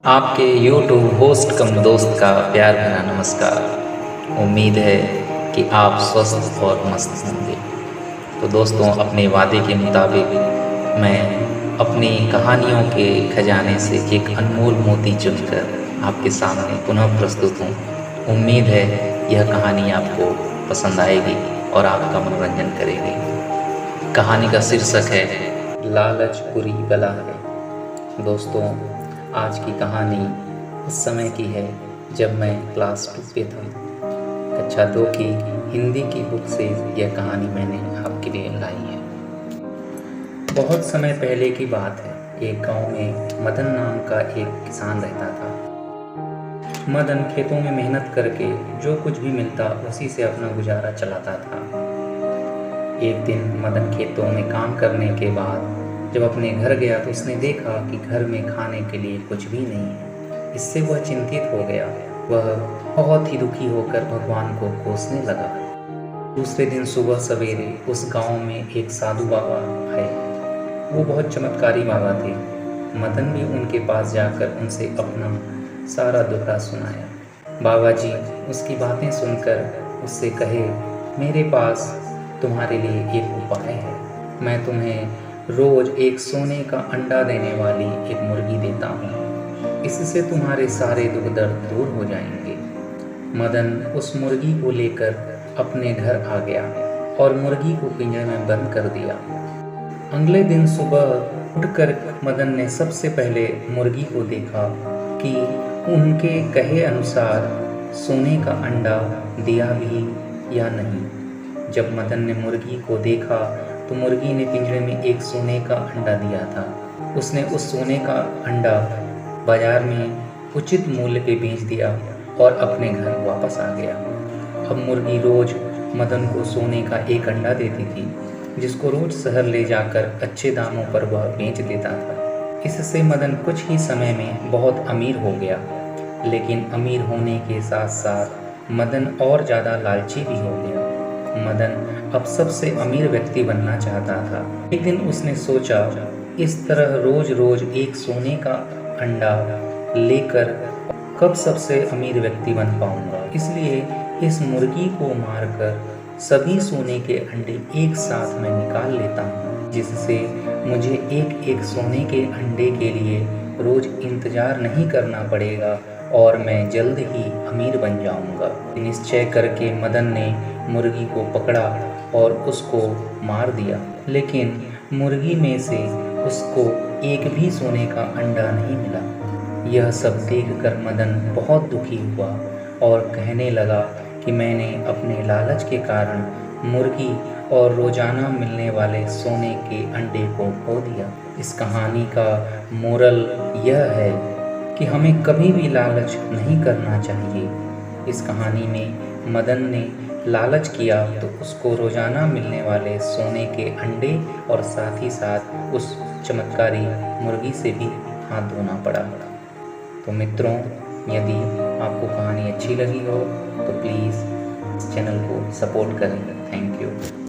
आपके YouTube host कम दोस्त का प्यार भरा नमस्कार। उम्मीद है कि आप स्वस्थ और मस्त होंगे। तो दोस्तों, अपने वादे के मुताबिक मैं अपनी कहानियों के खजाने से एक अनमोल मोती चुनकर आपके सामने पुनः प्रस्तुत हूँ। उम्मीद है यह कहानी आपको पसंद आएगी और आपका मनोरंजन करेगी। कहानी का शीर्षक है लालच बुरी बला है। दोस्तों, आज की कहानी उस समय की है जब मैं क्लास 2 पे था। कक्षा 2 की हिंदी की बुक से यह कहानी मैंने आपके लिए लाई है। बहुत समय पहले की बात है। एक गांव में मदन नाम का एक किसान रहता था। मदन खेतों में मेहनत करके जो कुछ भी मिलता उसी से अपना गुजारा चलाता था। एक दिन मदन खेतों में काम करने के बाद जब अपने घर गया तो उसने देखा कि घर में खाने के लिए कुछ भी नहीं है। इससे वह चिंतित हो गया। वह बहुत ही दुखी होकर भगवान को कोसने लगा। दूसरे दिन सुबह सवेरे उस गांव में एक साधु बाबा आए। वो बहुत चमत्कारी बाबा थे। मदन भी उनके पास जाकर उनसे अपना सारा दुखड़ा सुनाया। बाबा जी उसकी बातें सुनकर उससे कहे, मेरे पास तुम्हारे लिए एक उपाय है। मैं तुम्हें रोज एक सोने का अंडा देने वाली एक मुर्गी देता हूँ। इससे तुम्हारे सारे दुख दर्द दूर हो जाएंगे। मदन उस मुर्गी को लेकर अपने घर आ गया और मुर्गी को पिंजरे में बंद कर दिया। अगले दिन सुबह उठकर मदन ने सबसे पहले मुर्गी को देखा कि उनके कहे अनुसार सोने का अंडा दिया भी या नहीं। जब मदन ने मुर्गी को देखा तो मुर्गी ने पिंजरे में एक सोने का अंडा दिया था। उसने उस सोने का अंडा बाजार में उचित मूल्य पे बेच दिया और अपने घर वापस आ गया। अब मुर्गी रोज मदन को सोने का एक अंडा देती थी, जिसको रोज शहर ले जाकर अच्छे दामों पर वह बेच देता था। इससे मदन कुछ ही समय में बहुत अमीर हो गया। लेकिन अमीर होने के साथ साथ मदन और ज़्यादा लालची भी हो गया। मदन अब सबसे अमीर व्यक्ति बनना चाहता था। एक दिन उसने सोचा, इस तरह रोज रोज एक सोने का अंडा लेकर कब सबसे अमीर व्यक्ति बन पाऊंगा। इसलिए इस मुर्गी को मारकर सभी सोने के अंडे एक साथ में निकाल लेता हूँ, जिससे मुझे एक एक सोने के अंडे के लिए रोज इंतजार नहीं करना पड़ेगा और मैं जल्द ही अमीर बन जाऊंगा। निश्चय करके मदन ने मुर्गी को पकड़ा और उसको मार दिया। लेकिन मुर्गी में से उसको एक भी सोने का अंडा नहीं मिला। यह सब देखकर मदन बहुत दुखी हुआ और कहने लगा कि मैंने अपने लालच के कारण मुर्गी और रोजाना मिलने वाले सोने के अंडे को खो दिया। इस कहानी का मोरल यह है कि हमें कभी भी लालच नहीं करना चाहिए। इस कहानी में मदन ने लालच किया तो उसको रोजाना मिलने वाले सोने के अंडे और साथ ही साथ उस चमत्कारी मुर्गी से भी हाथ धोना पड़ा। तो मित्रों, यदि आपको कहानी अच्छी लगी हो तो प्लीज़ इस चैनल को सपोर्ट करें। Thank you.